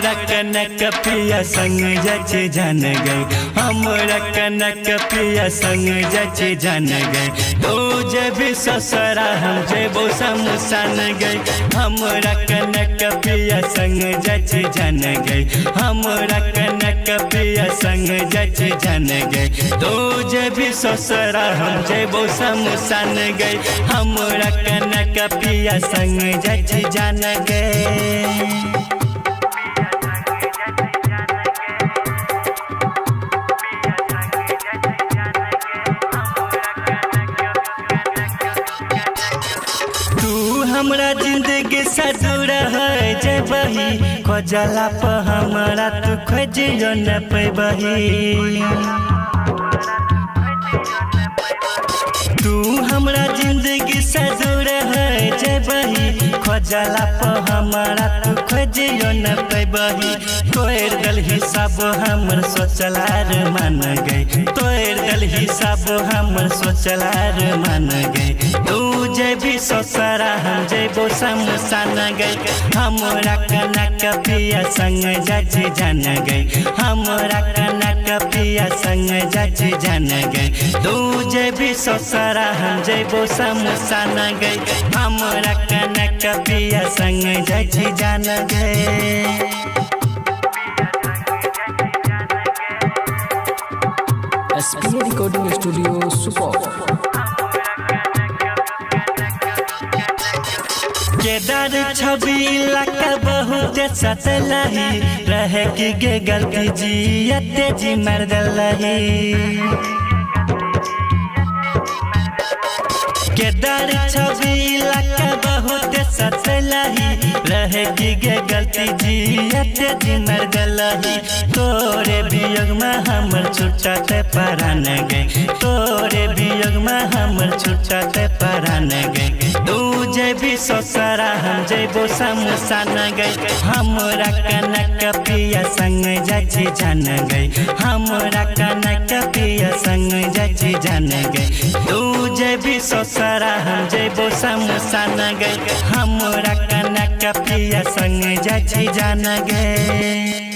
हमरा कनक पिया संग जच जान गए, हमरा कनक पिया संग जच जान गए। तो जब ससुरा हम जेबो शमशान गए, हमरा कनक पिया संग जच जान गए, हमरा कनक पिया संग जच जान गए। तो जब ससुरा हम जेबो शमशान गए, हमरा कनक पिया संग जच जान गए। हमरा जिंदगी सजुरा है जय बही, खोजला पर हमरा तू खोजियो न पैबही। तू हमरा जिंदगी सजुरा है जय बही, खोजला पर हमरा तू खोजियो न पैबही। तोर दल हिसाब हमर सोचला रे मान गई, तोर दल हिसाब हमर सोचला रे मान गई। तू जेबी ससुरा हम जेबो शमशान गए, हमरा कनक पिया संग जच जान गए, हमरा कनक पिया संग जच जान गए। तू जेबी ससुरा हम जेबो शमशान गए, हमरा कनक पिया संग जच जान गए। SPA recording studio Supaul. Kedar छवि लका बहुत सतलही, रहे की गे गलती जियते जी मर दलही। केदार छवि लका बहुत सतलही, रहे की गे गलती जियते जी मर दलही। तोरे वियोग में हमर छुटते परान गए, तोरे वियोग में हमर छुटते परान गए। तू जेबी ससुरा हम जेबो शमशान गए, हमरा कनक पिया संग जच जान गए, हमरा कनक पिया संग जच जान गए। तू जेबी ससुरा हम जेबो शमशान गए, हमरा कनक पिया संग जच जान गए।